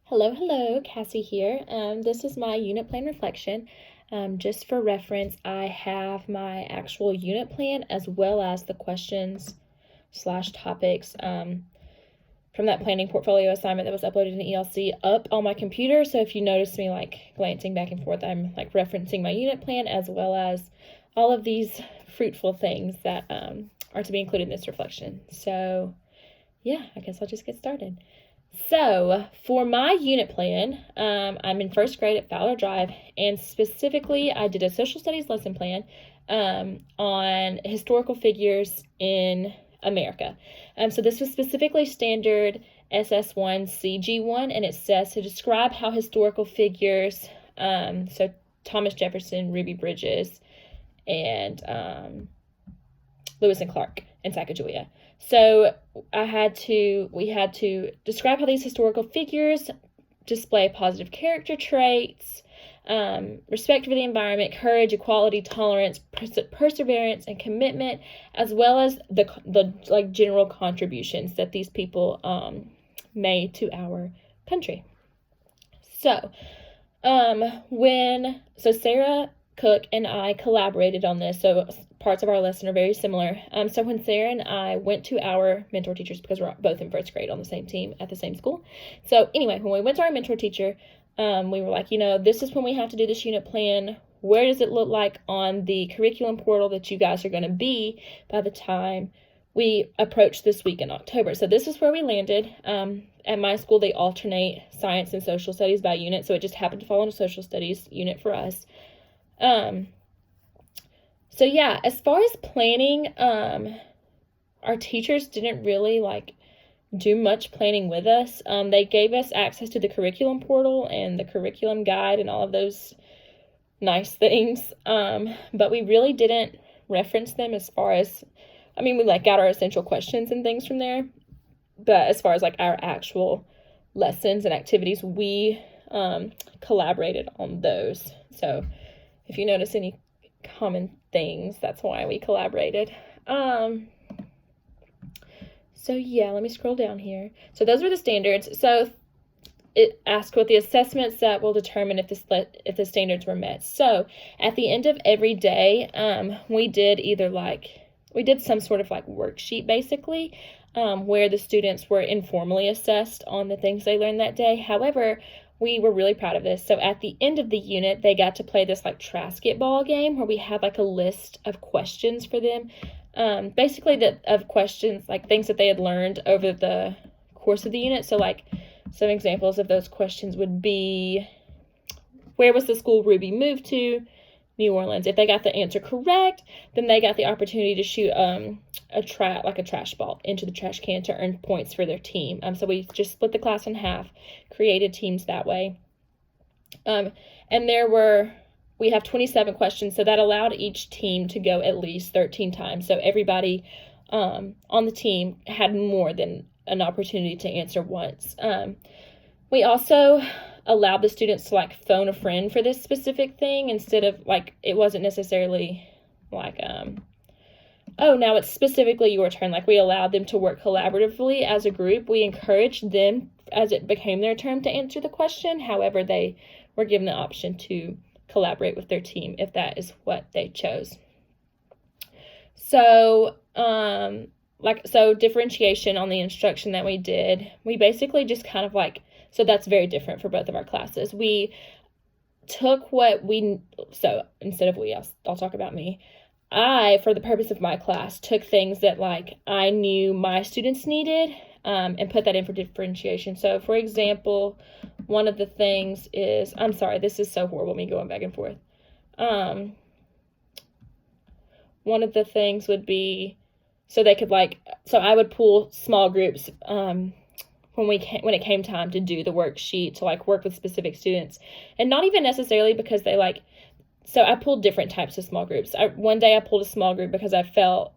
Hello, Cassie here. This is my unit plan reflection. Just for reference, I have my actual unit plan as well as the questions slash topics from that planning portfolio assignment that was uploaded in ELC up on my computer. So if you notice me glancing back and forth, I'm referencing my unit plan as well as all of these fruitful things that are to be included in this reflection. So yeah, I guess I'll just get started. So for my unit plan, I'm in first grade at Fowler Drive, and specifically I did a social studies lesson plan on historical figures in America. So this was specifically standard SS1 CG1, and it says to describe how historical figures, so Thomas Jefferson, Ruby Bridges, and Lewis and Clark and Sacagawea. So we had to describe how these historical figures display positive character traits, respect for the environment, courage, equality, tolerance, perseverance, and commitment, as well as the general contributions that these people made to our country. So Sarah Cook and I collaborated on this, so parts of our lesson are very similar. So when Sarah and I went to our mentor teachers, because we're both in first grade on the same team at the same school. So anyway, when we went to our mentor teacher, we were like, this is when we have to do this unit plan. Where does it look like on the curriculum portal that you guys are going to be by the time we approach this week in October? So this is where we landed. At my school, they alternate science and social studies by unit, so it just happened to fall into social studies unit for us. So yeah, as far as planning, our teachers didn't really do much planning with us. They gave us access to the curriculum portal and the curriculum guide and all of those nice things. But we really didn't reference them as far as, we got our essential questions and things from there. But as far as our actual lessons and activities, we, collaborated on those. So if you notice any common things, that's why we collaborated. So yeah, let me scroll down here. So those were the standards. So it asks what the assessments that will determine if the standards were met. So at the end of every day, we did some sort of worksheet basically, where the students were informally assessed on the things they learned that day. However, we were really proud of this. So at the end of the unit, they got to play this basketball game where we had a list of questions for them. Basically of questions, things that they had learned over the course of the unit. So some examples of those questions would be, where was the school Ruby moved to? New Orleans. If they got the answer correct, then they got the opportunity to shoot a trash ball into the trash can to earn points for their team. So we just split the class in half, created teams that way. And we have 27 questions, so that allowed each team to go at least 13 times. So everybody on the team had more than an opportunity to answer once. We also allowed the students to phone a friend for this specific thing instead of it wasn't necessarily now it's specifically your turn. We allowed them to work collaboratively as a group. We encouraged them as it became their turn to answer the question. However, they were given the option to collaborate with their team if that is what they chose. So differentiation on the instruction that we did, we basically just kind of so that's very different for both of our classes. We took instead of I'll talk about me. I, for the purpose of my class, took things that I knew my students needed and put that in for differentiation. So for example, one of the things is, I'm sorry, this is so horrible, me going back and forth. One of the things would be, so they could so I would pull small groups when it came time to do the worksheet to work with specific students, and not even necessarily because they so I pulled different types of small groups. One day I pulled a small group because I felt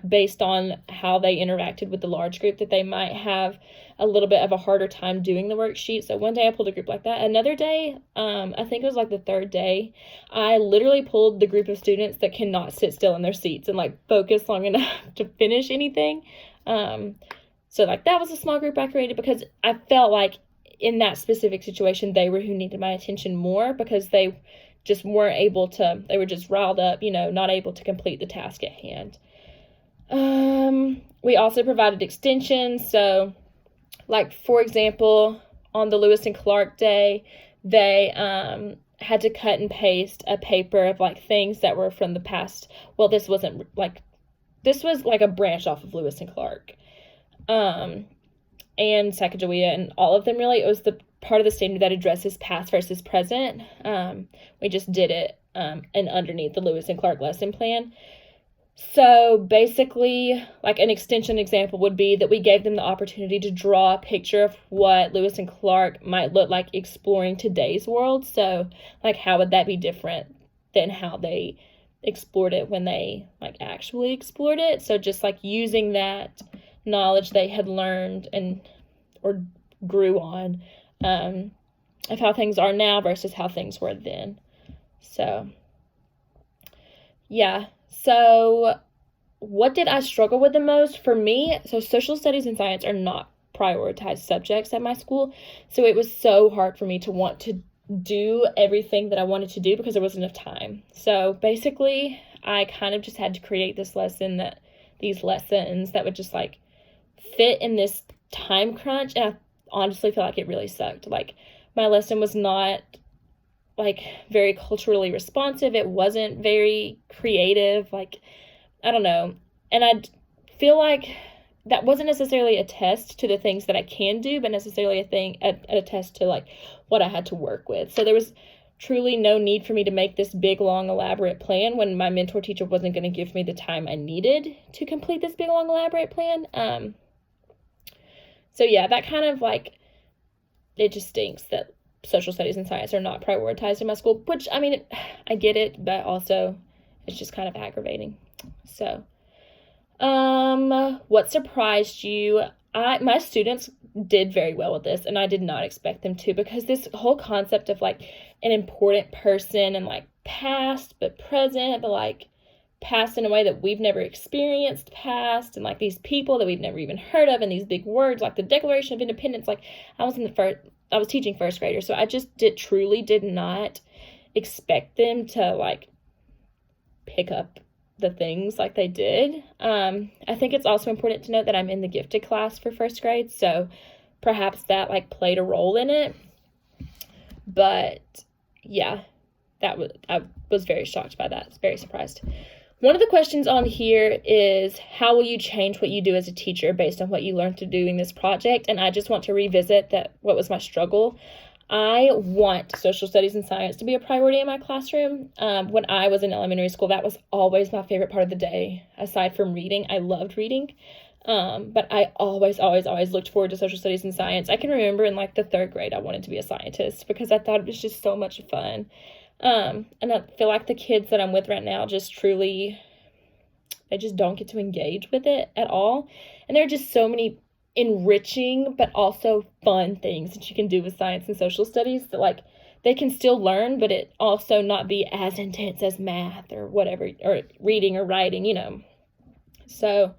based on how they interacted with the large group that they might have a little bit of a harder time doing the worksheet. So one day I pulled a group like that. Another day, I think it was the third day, I literally pulled the group of students that cannot sit still in their seats and focus long enough to finish anything. So that was a small group I created because I felt in that specific situation, they were who needed my attention more because they just weren't able to, they were just riled up, not able to complete the task at hand. We also provided extensions. So, like, for example, on the Lewis and Clark Day, they had to cut and paste a paper of, like, things that were from the past. Well, this was like a branch off of Lewis and Clark. And Sacagawea, and all of them really. It was the part of the standard that addresses past versus present. We just did it and underneath the Lewis and Clark lesson plan. So basically, like, an extension example would be that we gave them the opportunity to draw a picture of what Lewis and Clark might look like exploring today's world. So, like, how would that be different than how they explored it when they, like, actually explored it? So just, like, using that knowledge they had learned or grew on of how things are now versus how things were then. So, yeah. So, what did I struggle with the most? For me, so social studies and science are not prioritized subjects at my school. So it was so hard for me to want to do everything that I wanted to do because there wasn't enough time. So basically, I kind of just had to create these lessons that would just, like, fit in this time crunch. And I honestly feel like it really sucked. Like, my lesson was not, like, very culturally responsive. It wasn't very creative. Like, I don't know. And I feel like that wasn't necessarily a test to the things that I can do, but necessarily a test to, like, what I had to work with. So there was truly no need for me to make this big, long, elaborate plan when my mentor teacher wasn't going to give me the time I needed to complete this big, long, elaborate plan. So yeah, that kind of, like, it just stinks that social studies and science are not prioritized in my school, which, I mean, I get it, but also it's just kind of aggravating. So, what surprised you? My students did very well with this, and I did not expect them to, because this whole concept of, like, an important person and, like, past but present, but, like, past in a way that we've never experienced past, and, like, these people that we've never even heard of, and these big words like the Declaration of Independence. Like, I was teaching first graders, so I just truly did not expect them to, like, pick up the things like they did. I think it's also important to note that I'm in the gifted class for first grade, so perhaps that, like, played a role in it. But yeah, I was very shocked by that. I was very surprised. One of the questions on here is, how will you change what you do as a teacher based on what you learned through doing this project? And I just want to revisit what was my struggle. I want social studies and science to be a priority in my classroom. When I was in elementary school, that was always my favorite part of the day, aside from reading. I loved reading. But I always looked forward to social studies and science. I can remember in, like, the 3rd grade, I wanted to be a scientist because I thought it was just so much fun. And I feel like the kids that I'm with right now they just don't get to engage with it at all. And there are just so many enriching but also fun things that you can do with science and social studies that, like, they can still learn, but it also not be as intense as math or whatever, or reading or writing, So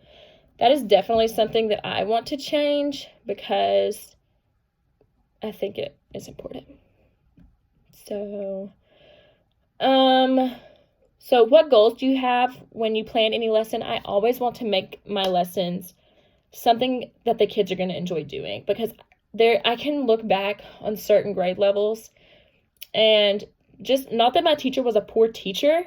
that is definitely something that I want to change because I think it is important. So what goals do you have when you plan any lesson? I always want to make my lessons something that the kids are going to enjoy doing, because I can look back on certain grade levels, and just, not that my teacher was a poor teacher,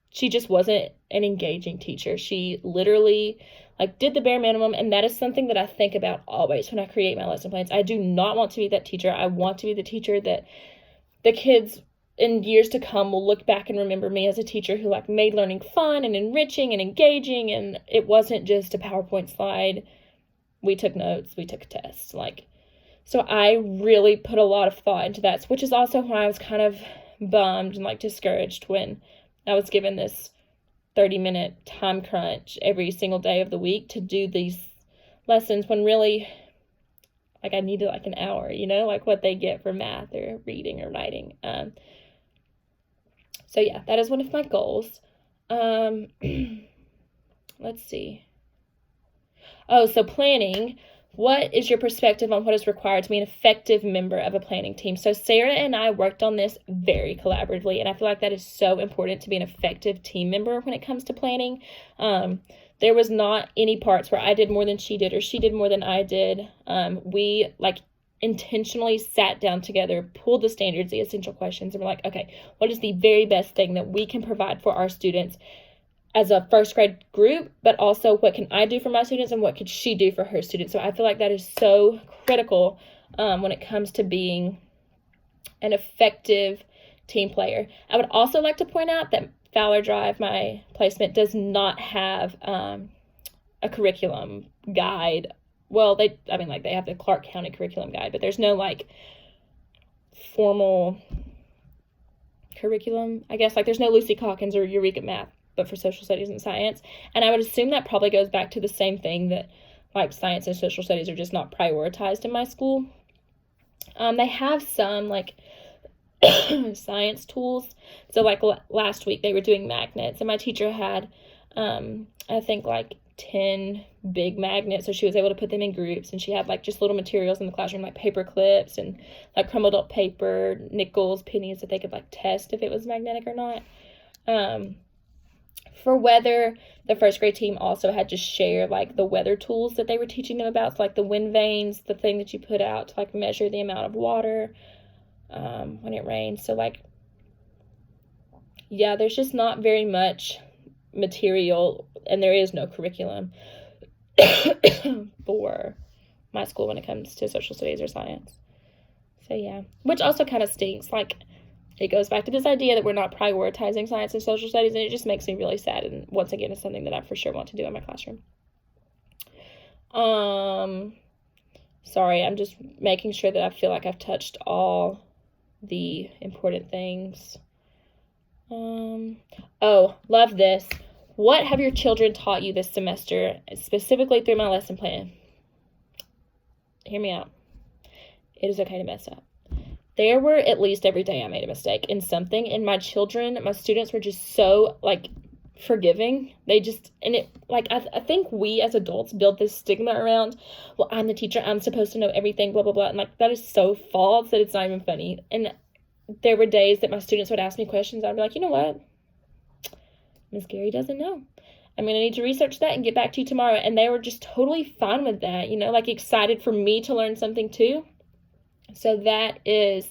she just wasn't an engaging teacher. She literally, like, did the bare minimum, and that is something that I think about always when I create my lesson plans. I do not want to be that teacher. I want to be the teacher that the kids in years to come will look back and remember me as a teacher who, like, made learning fun and enriching and engaging, and it wasn't just a PowerPoint slide. We took notes, we took tests, like, so I really put a lot of thought into that, which is also why I was kind of bummed and, like, discouraged when I was given this 30-minute time crunch every single day of the week to do these lessons, when really, like, I needed, like, an hour, like what they get for math or reading or writing. So yeah, that is one of my goals. Let's see. Oh, so planning what is your perspective on what is required to be an effective member of a planning team? So Sarah and I worked on this very collaboratively, and I feel like that is so important to be an effective team member when it comes to planning. There was not any parts where I did more than she did or she did more than I did. We intentionally sat down together, pulled the standards, the essential questions, and we're like, okay, what is the very best thing that we can provide for our students as a first grade group, but also what can I do for my students and what could she do for her students? So I feel like that is so critical when it comes to being an effective team player. I would also like to point out that Fowler Drive, my placement, does not have a curriculum guide. Well, they have the Clark County curriculum guide, but there's no formal curriculum, I guess. There's no Lucy Calkins or Eureka Math, but for social studies and science. And I would assume that probably goes back to the same thing, that science and social studies are just not prioritized in my school. They have some science tools. So last week they were doing magnets, and my teacher had I think 10 big magnets, so she was able to put them in groups, and she had just little materials in the classroom, paper clips and crumbled up paper, nickels, pennies, that they could test if it was magnetic or not. For weather, the first grade team also had to share the weather tools that they were teaching them about. So the wind vanes, the thing that you put out to measure the amount of water when it rains. So yeah, there's just not very much material, and there is no curriculum for my school when it comes to social studies or science. So yeah, which also kind of stinks. It goes back to this idea that we're not prioritizing science and social studies, and it just makes me really sad. And once again, it's something that I for sure want to do in my classroom. Sorry, I'm just making sure that I feel like I've touched all the important things. Oh, love this. What have your children taught you this semester, specifically through my lesson plan? Hear me out. It is okay to mess up. There were, at least every day, I made a mistake in something, and my students were just so forgiving. They just, and it I think we as adults build this stigma around, well, I'm the teacher, I'm supposed to know everything, blah blah blah, and that is so false that it's not even funny. And there were days that my students would ask me questions. I'd be like, you know what, Miss Gary doesn't know. I'm going to need to research that and get back to you tomorrow. And they were just totally fine with that, excited for me to learn something too. So that is,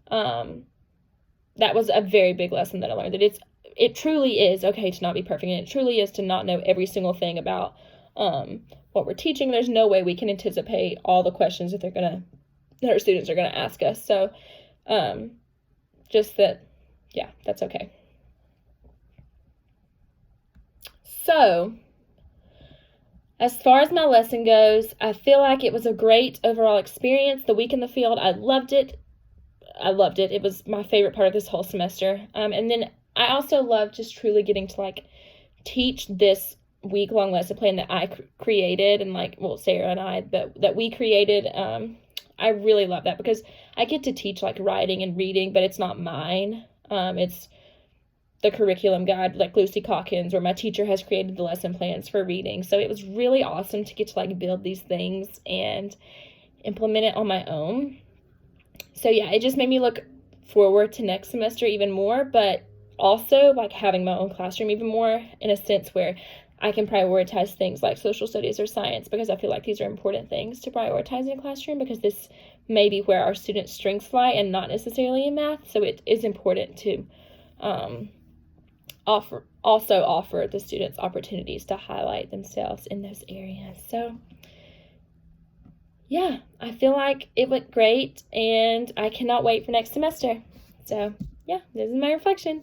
that was a very big lesson that I learned, that it truly is okay to not be perfect, and it truly is to not know every single thing about what we're teaching. There's no way we can anticipate all the questions that our students are gonna ask us. So, just that, yeah, that's okay. So, as far as my lesson goes, I feel like it was a great overall experience. The week in the field, I loved it. It was my favorite part of this whole semester. And then I also love just truly getting to teach this week-long lesson plan that I created, and Sarah and I, that we created. I really love that because I get to teach writing and reading, but it's not mine. It's the curriculum guide, Lucy Calkins, where my teacher has created the lesson plans for reading. So it was really awesome to get to build these things and implement it on my own. So yeah, it just made me look forward to next semester even more, but also having my own classroom even more, in a sense where I can prioritize things like social studies or science, because I feel like these are important things to prioritize in a classroom, because this may be where our students' strengths lie and not necessarily in math. So it is important to offer the students opportunities to highlight themselves in those areas. So yeah, I feel like it went great, and I cannot wait for next semester. So yeah, this is my reflection.